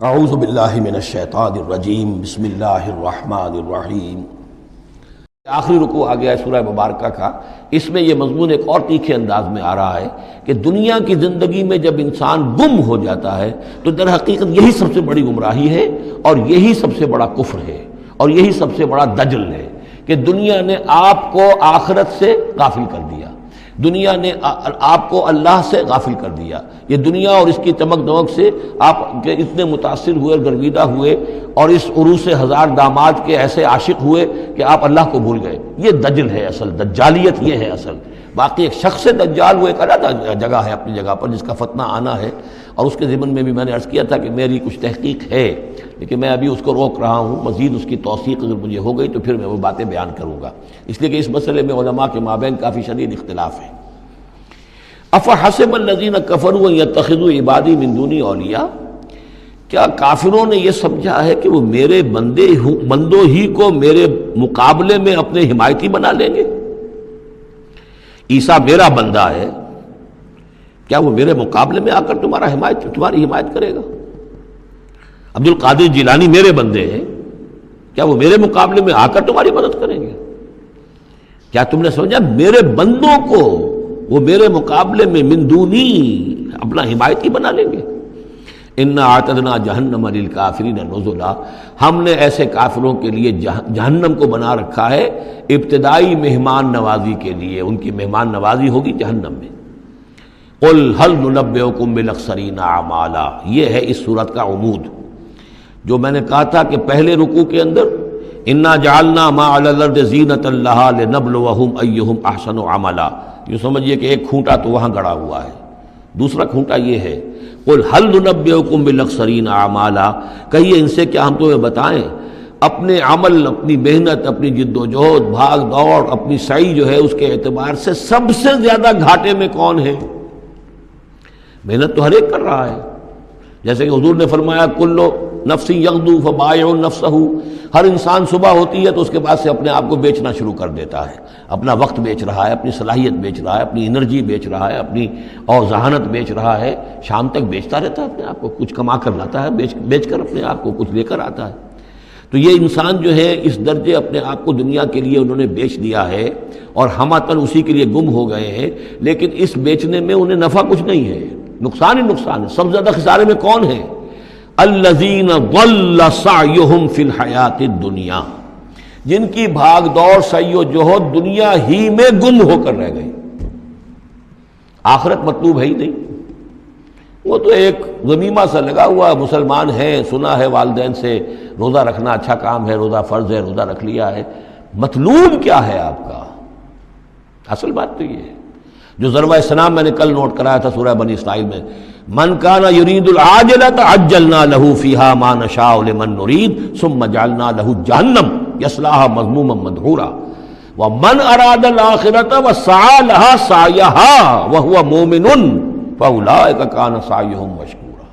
اعوذ باللہ من الشیطان الرجیم بسم اللہ الرحمن الرحیم۔ آخری رکوع آ گیا ہے سورہ مبارکہ کا۔ اس میں یہ مضمون ایک اور تیکھے انداز میں آ رہا ہے کہ دنیا کی زندگی میں جب انسان گم ہو جاتا ہے تو در حقیقت یہی سب سے بڑی گمراہی ہے اور یہی سب سے بڑا کفر ہے اور یہی سب سے بڑا دجل ہے کہ دنیا نے آپ کو آخرت سے غافل کر دیا، دنیا نے آپ کو اللہ سے غافل کر دیا۔ یہ دنیا اور اس کی چمک دمک سے آپ کے اتنے متاثر ہوئے، گرویدہ ہوئے اور اس عروس ہزار داماد کے ایسے عاشق ہوئے کہ آپ اللہ کو بھول گئے۔ یہ دجل ہے اصل، دجالیت یہ ہے اصل۔ باقی ایک شخص دجال وہ ایک علیحدہ جگہ ہے اپنی جگہ پر جس کا فتنہ آنا ہے، اور اس کے ضمن میں بھی میں نے عرض کیا تھا کہ میری کچھ تحقیق ہے لیکن میں ابھی اس کو روک رہا ہوں، مزید اس کی توثیق اگر مجھے ہو گئی تو پھر میں وہ باتیں بیان کروں گا، اس لیے کہ اس مسئلے میں علماء کے مابین کافی شدید اختلاف ہے۔ افحسب الذین کفروا ان یتخذوا عبادی من دونی اولیاء، کیا کافروں نے یہ سمجھا ہے کہ وہ میرے بندوں ہی کو میرے مقابلے میں اپنے حمایتی بنا لیں گے؟ عیسیٰ میرا بندہ ہے، کیا وہ میرے مقابلے میں آ کر تمہاری حمایت کرے گا؟ عبد القادر جیلانی میرے بندے ہیں، کیا وہ میرے مقابلے میں آ کر تمہاری مدد کریں گے؟ کیا تم نے سمجھا میرے بندوں کو وہ میرے مقابلے میں من دونی اپنا حمایتی بنا لیں گے؟ انا اعتدنا جہنم للکافرین نزلا، ہم نے ایسے کافروں کے لیے جہنم کو بنا رکھا ہے ابتدائی مہمان نوازی کے لیے، ان کی مہمان نوازی ہوگی جہنم میں۔ قل هل ننبئکم بالاخسرین اعمالا، یہ ہے اس صورت کا عمود۔ جو میں نے کہا تھا کہ پہلے رکوع کے اندر انا جعلنا ما علی الارض زینۃ لہا لنبلوہم ایہم احسن عملا، یہ سمجھیے کہ ایک کھونٹا تو وہاں گڑا ہوا ہے، دوسرا کھونٹا یہ ہے قل هل ننبئکم بالاخسرین اعمالا، کہیے ان سے کیا ہم تمہیں بتائیں اپنے عمل، اپنی محنت، اپنی جد و جہد، بھاگ دوڑ، اپنی سعی جو ہے اس کے اعتبار سے سب سے زیادہ گھاٹے میں کون ہے؟ محنت تو ہر ایک کر رہا ہے، جیسے کہ حضور نے فرمایا کلو نفس یغدو فبائع نفسہ، ہر انسان صبح ہوتی ہے تو اس کے بعد سے اپنے آپ کو بیچنا شروع کر دیتا ہے، اپنا وقت بیچ رہا ہے، اپنی صلاحیت بیچ رہا ہے، اپنی انرجی بیچ رہا ہے، اپنی اور ذہانت بیچ رہا ہے، شام تک بیچتا رہتا ہے اپنے آپ کو، کچھ کما کر لاتا ہے، بیچ کر اپنے آپ کو کچھ لے کر آتا ہے۔ تو یہ انسان جو ہے اس درجے اپنے آپ کو دنیا کے لیے انہوں نے بیچ دیا ہے اور ہم اپن اسی کے لیے گم ہو گئے ہیں، لیکن اس بیچنے میں انہیں نفع کچھ نہیں ہے، نقصان ہی نقصان ہے۔ سب سے زیادہ خسارے میں کون ہے؟ الذین ضل سعیہم فی الحیات الدنیا، جن کی بھاگ دوڑ سعی و جہد دنیا ہی میں گم ہو کر رہ گئی، آخرت مطلوب ہے ہی نہیں، وہ تو ایک غمیمہ سا لگا ہوا، مسلمان ہے، سنا ہے والدین سے روزہ رکھنا اچھا کام ہے، روزہ فرض ہے، روزہ رکھ لیا ہے، مطلوب کیا ہے آپ کا؟ اصل بات تو یہ ہے جو ضربہ سلام میں نے کل نوٹ کرایا تھا سورہ بنی اسرائیل میں، من کان یرید العاجلۃ عجلنا له فیہا ما نشاء لمن نرید ثم جعلنا له جہنم یصلاها مذموما مدحورا ومن اراد الآخرۃ وسعى لها سعیها وهو مؤمن فاولئک کان سعیہم مشکورا۔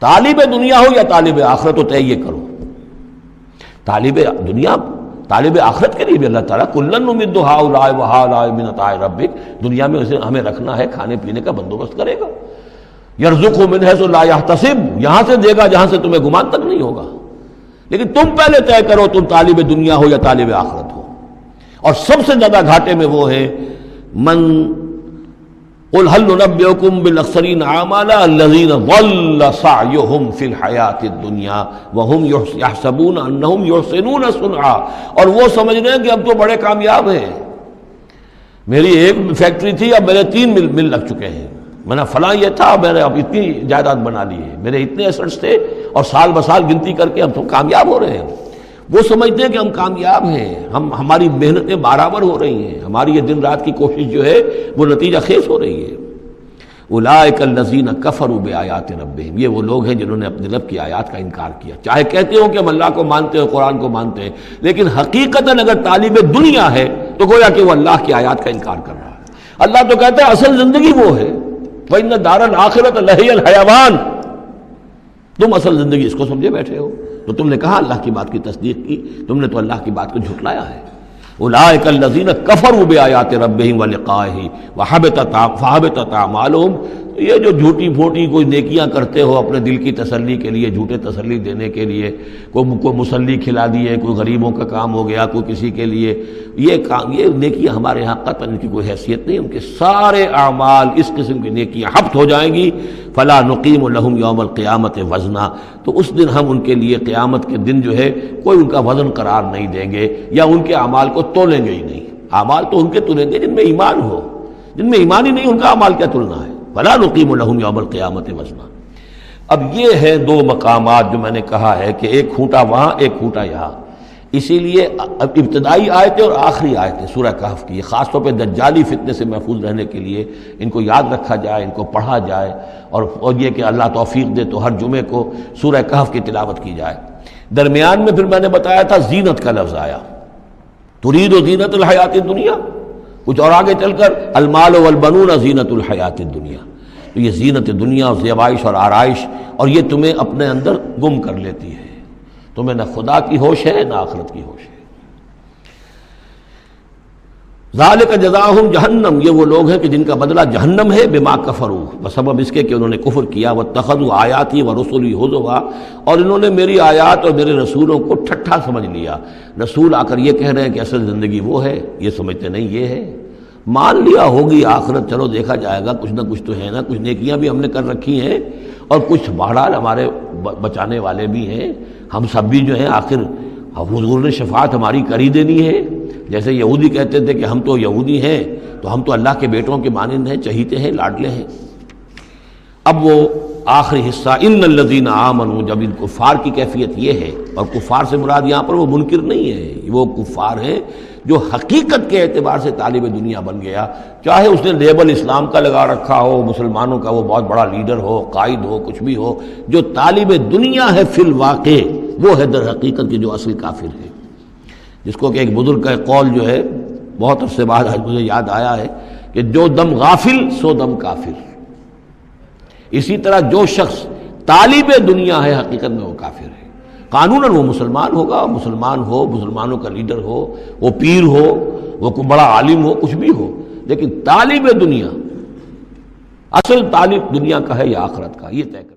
طالب دنیا ہو یا طالب آخرت ہو، طے یہ کرو، طالب دنیا طالب آخرت کے لیے بھی اللہ تعالیٰ کلن نمد ہؤلاء وہؤلاء من عطاء ربک، دنیا میں اسے ہمیں رکھنا ہے، کھانے پینے کا بندوبست کرے گا، یرزق من حیث لا یحتسب، یہاں سے دے گا جہاں سے تمہیں گمان تک نہیں ہوگا، لیکن تم پہلے طے کرو تم طالب دنیا ہو یا طالب آخرت ہو۔ اور سب سے زیادہ گھاٹے میں وہ ہے من قل هل ننبئکم بالاخسرین اعمالا الذین ضل سعیہم فی الحیات الدنیا وہم یحسبون انہم یحسنون صنعا، اور وہ سمجھ رہے ہیں کہ اب تو بڑے کامیاب ہیں، میری ایک فیکٹری تھی اب میرے 3 مل لگ چکے ہیں، میں نے فلاں یہ تھا میں نے اب اتنی جائیداد بنا لی ہے، میرے اتنے ایسٹس تھے اور سال بسال گنتی کر کے ہم تو کامیاب ہو رہے ہیں۔ وہ سمجھتے ہیں کہ ہم کامیاب ہیں، ہماری محنتیں برابر ہو رہی ہیں، ہماری یہ دن رات کی کوشش جو ہے وہ نتیجہ خیز ہو رہی ہے۔ اولئک الذین کفروا بآیات ربہم، یہ وہ لوگ ہیں جنہوں نے اپنے رب کی آیات کا انکار کیا، چاہے کہتے ہو کہ ہم اللہ کو مانتے ہیں، قرآن کو مانتے ہیں، لیکن حقیقتاً اگر طالب دنیا ہے تو گویا کہ وہ اللہ کی آیات کا انکار کر رہا ہے۔ اللہ تو کہتا ہے اصل زندگی وہ ہے، وَإِنَّ دَارَ الْآخِرَةَ لَهِيَ الْحَيَوَانُ، تم اصل زندگی اس کو سمجھے بیٹھے ہو، تو تم نے کہا اللہ کی بات کی تصدیق کی، تم نے تو اللہ کی بات کو جھٹلایا ہے۔ اولئک الذین کفروا بآیات ربہم ولقائہ فحبطت اعمالہم، یہ جو جھوٹی پھوٹی کوئی نیکیاں کرتے ہو اپنے دل کی تسلی کے لیے، جھوٹے تسلی دینے کے لیے، کوئی مسلی کھلا دیے، کوئی غریبوں کا کام ہو گیا، کوئی کسی کے لیے، یہ نیکیاں ہمارے ہاں قطعاً ان کی کوئی حیثیت نہیں، ان کے سارے اعمال اس قسم کی نیکیاں حبط ہو جائیں گی۔ فلا نقیم لہم یوم القیامت وزنا، تو اس دن ہم ان کے لیے قیامت کے دن جو ہے کوئی ان کا وزن قرار نہیں دیں گے، یا ان کے اعمال کو تولیں گے ہی نہیں۔ اعمال تو ان کے تلیں گے جن میں ایمان ہو، جن میں ایمان ہی نہیں ان کا اعمال کیا تلنا ہے؟ فلا نقیم لہم یوم القیامت وزنا۔ اب یہ ہے دو مقامات جو میں نے کہا ہے کہ ایک کھوٹا وہاں، ایک کھوٹا یہاں۔ اسی لیے ابتدائی آیتیں اور آخری آیتیں سورہ کہف کی، خاص طور پہ دجالی فتنے سے محفوظ رہنے کے لیے ان کو یاد رکھا جائے، ان کو پڑھا جائے، اور یہ کہ اللہ توفیق دے تو ہر جمعے کو سورہ کہف کی تلاوت کی جائے۔ درمیان میں پھر میں نے بتایا تھا زینت کا لفظ آیا، ترید و زینت الحیات الدنیا، کچھ اور آگے چل کر المال والبنون زینت الحیات الدنیا، تو یہ زینت دنیا اور زیبائش اور آرائش، اور یہ تمہیں اپنے اندر گم کر لیتی ہے، تمہیں نہ خدا کی ہوش ہے نہ آخرت کی ہوش ہے۔ ذالک جزاؤہم جہنم، یہ وہ لوگ ہیں کہ جن کا بدلہ جہنم ہے، بما کفروا، بسبب اس کے کہ انہوں نے کفر کیا، واتخذوا آیاتی ورسلی ہزوا، اور انہوں نے میری آیات اور میرے رسولوں کو ٹھٹھا سمجھ لیا۔ رسول آ کر یہ کہہ رہے ہیں کہ اصل زندگی وہ ہے، یہ سمجھتے نہیں یہ ہے۔ مان لیا ہوگی آخرت، چلو دیکھا جائے گا، کچھ نہ کچھ تو ہے نا، کچھ نیکیاں بھی ہم نے کر رکھی ہیں، اور کچھ بہرحال ہمارے بچانے والے بھی ہیں، ہم سب بھی جو ہیں آخر حضور نے شفاعت ہماری کر ہی دینی ہے۔ جیسے یہودی کہتے تھے کہ ہم تو یہودی ہیں، تو ہم تو اللہ کے بیٹوں کے مانند ہیں، چہیتے ہیں، لاڈلے ہیں۔ اب وہ آخری حصہ ان الذین آمنوا، جب ان کفار کی کیفیت یہ ہے، اور کفار سے مراد یہاں پر وہ منکر نہیں ہے، وہ کفار ہیں جو حقیقت کے اعتبار سے طالب دنیا بن گیا، چاہے اس نے لیبل اسلام کا لگا رکھا ہو، مسلمانوں کا وہ بہت بڑا لیڈر ہو، قائد ہو، کچھ بھی ہو، جو طالب دنیا ہے فی الواقع وہ ہے در حقیقت کی جو اصل کافر ہے۔ جس کو کہ ایک بزرگ کا قول جو ہے بہت عرصے بعد آج مجھے یاد آیا ہے کہ جو دم غافل سو دم کافر۔ اسی طرح جو شخص طالب دنیا ہے حقیقت میں وہ کافر ہے۔ قانوناً وہ مسلمان ہوگا، مسلمان ہو، مسلمانوں کا لیڈر ہو، وہ پیر ہو، وہ کوئی بڑا عالم ہو، کچھ بھی ہو، لیکن طالب دنیا، اصل طالب دنیا کا ہے یا آخرت کا، یہ طے کر